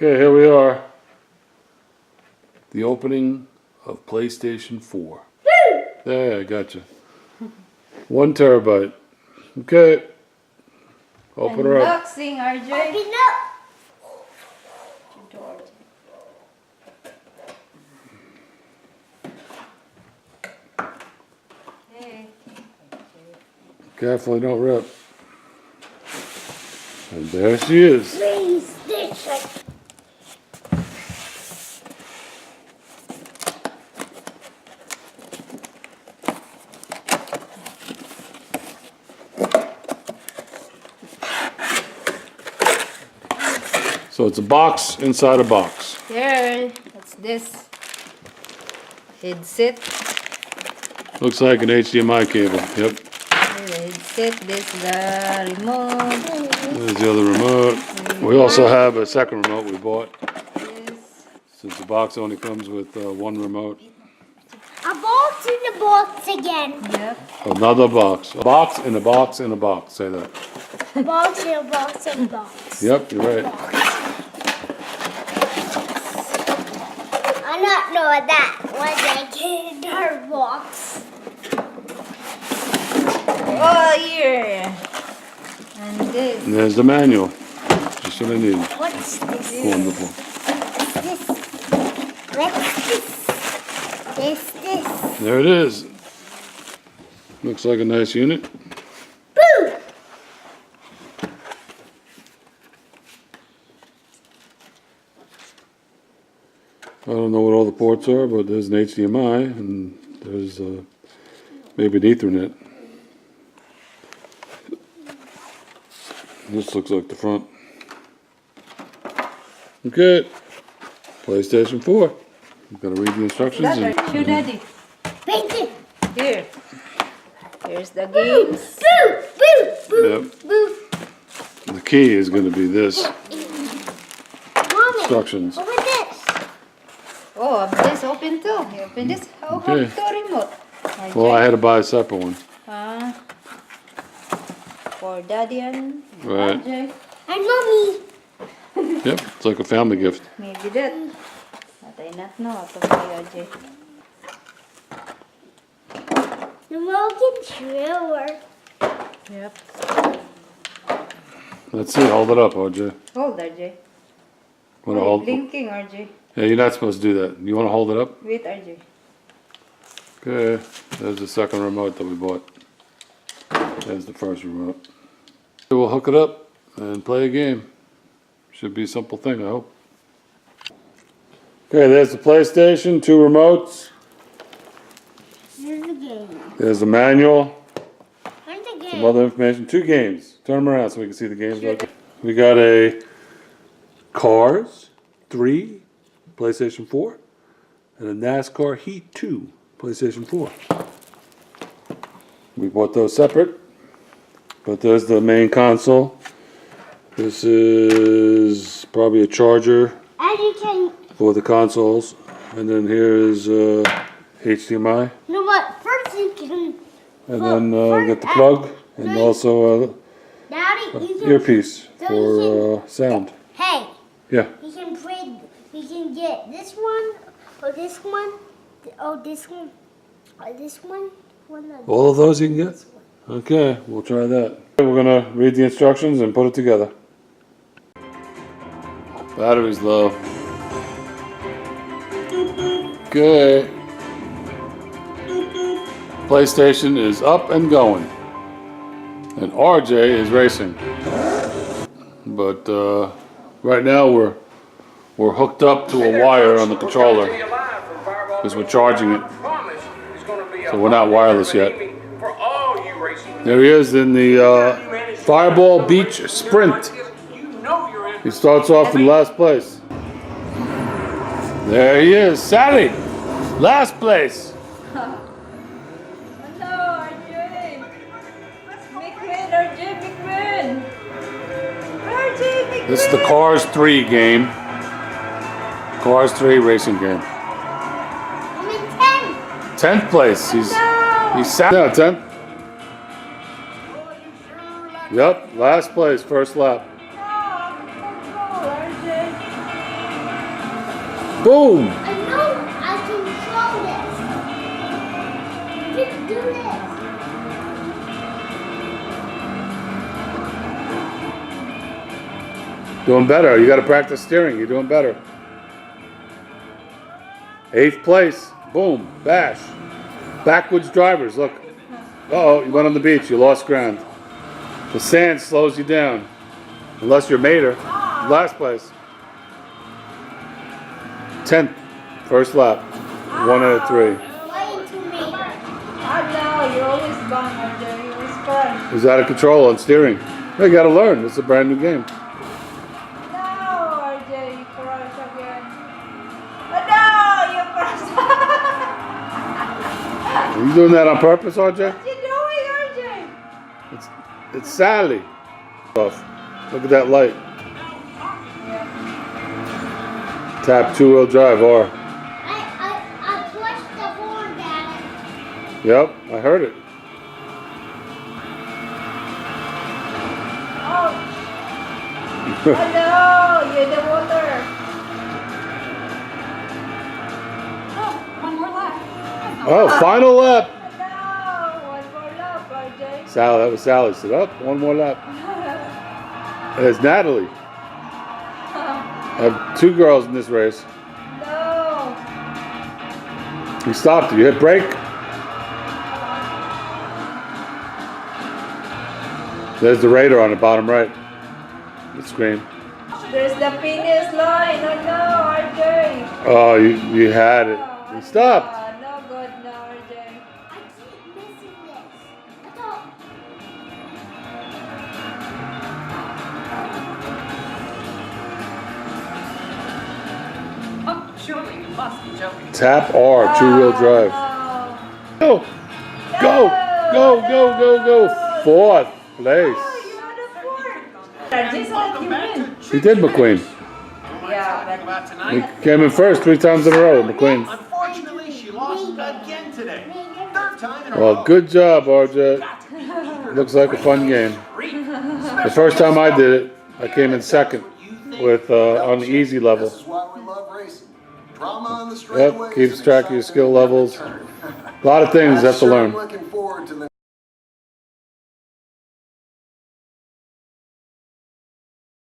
Okay, here we are. The opening of PlayStation 4. There, I got you. 1 terabyte. Okay. Open her up. Unboxing, RJ. Open up. Hey. Carefully, don't rip. And there she is. Please, this. So it's a box inside a box. Here, what's this? Headset. Looks like an HDMI cable. Yep. Here's the headset. This is the remote. There's the other remote. We also have a second remote we bought. This. Since the box only comes with 1 remote. A box in the box again. Yep. Another box. A box in a box in a box. Say that. Box in a box in a box. Yep, you're right. I not know that was like in her box. Oh, here. And this. And there's the manual. Just what I need. What's this? Wonderful. This. What's this? This. There it is. Looks like a nice unit. Boo! I don't know what all the ports are, but there's an HDMI and there's maybe an Ethernet. This looks like the front. Okay, PlayStation 4. I'm gonna read the instructions. Show Daddy. Paint it. Here. Here's the games. Boo! Boo! Boo! Yep. Boo! The key is going to be this. Mommy, Instructions. open this. Oh, this open too. You open this. How Okay. the remote? RJ. Well, I had to buy a separate one. For Daddy and Right. RJ. And mommy. Yep, it's like a family gift. Maybe that. But I not know how to play RJ. The Morgan Trailer. Yep. Let's see, hold it up, RJ. Hold RJ. Want to Oh, hold? blinking RJ. Yeah, you're not supposed to do that. You want to hold it up? Wait RJ. Okay, there's the second remote that we bought. There's the first remote. We'll hook it up and play a game. Should be a simple thing, I hope. Okay, there's the PlayStation, 2 remotes. Here's the game. There's the manual, Here's the game. some other information. 2 games. Turn them around so we can see the games. We got a Cars 3, PlayStation 4, and a NASCAR Heat 2, PlayStation 4. We bought those separate, but there's the main console. This is probably a charger And you can, for the consoles, and then here is HDMI, you know what? First you can, and then get the plug, and also Daddy, you can, earpiece for sound. hey, Yeah. we can play, we can get this one, or this one, or this one, or this one. All of those you can get? Okay, we'll try that. We're gonna read the instructions and put it together. Battery's low. Okay. PlayStation is up and going. And RJ is racing. But right now we're hooked up to a wire on the controller because we're charging it. So we're not wireless yet. There he is in the Fireball Beach Sprint. He starts off in last place. There he is, Sally, last place. Hello RJ. Big win RJ, big win. RJ, big This is the Cars 3 game. Cars 3 racing game. I'm in 10th place. He's sat down 10th. Yep, last place, first lap. Boom! I know I can control this. Just do this. Doing better. You got to practice steering. You're doing better. 8th place. Boom. Bash. Backwards drivers. Look. Uh-oh, you went on the beach. You lost ground. The sand slows you down. Unless you're Mater. Last place. 10th. First lap. 1 out of 3. Wait to me. Oh no, you always gone, RJ. You always fun. Who's out of control on steering? You got to learn. It's a brand new game. No, RJ, you crashed again. Oh no, you crashed. Are you doing that on purpose, RJ? What you doing, RJ? It's Sally. Off. Look at that light. Tap 2-wheel drive, R. I pushed the horn down. Yep, I heard it. Oh. Oh no, you're the water. Oh, one more lap. Oh, final lap. No, one more lap, RJ. Sally, that was Sally. Said up, one more lap. And it's Natalie. I have 2 girls in this race. No. You stopped. You hit brake. There's the radar on the bottom right. The screen. There's the finish line. Oh no, RJ. Oh, you had it. You stopped. No good, no, RJ. I keep missing this. I thought. Oh, surely you must be joking. Tap R, 2-wheel drive. No. Go, go, go, go, go, go. 4th place. Oh, you're the fourth. RJ, so that you win. He did, McQueen. Yeah, About He tonight. came in first 3 times in a row, McQueen. Unfortunately, she lost again today. Third time in a Well, row. good job, RJ. Looks like a fun game. The first time I did it, I came in second with on the easy level. This is why we love racing. Drama on the Yep, straightaways keeps and track of your skill excitement at levels. every turn. A lot of things you have to Sure, learn. looking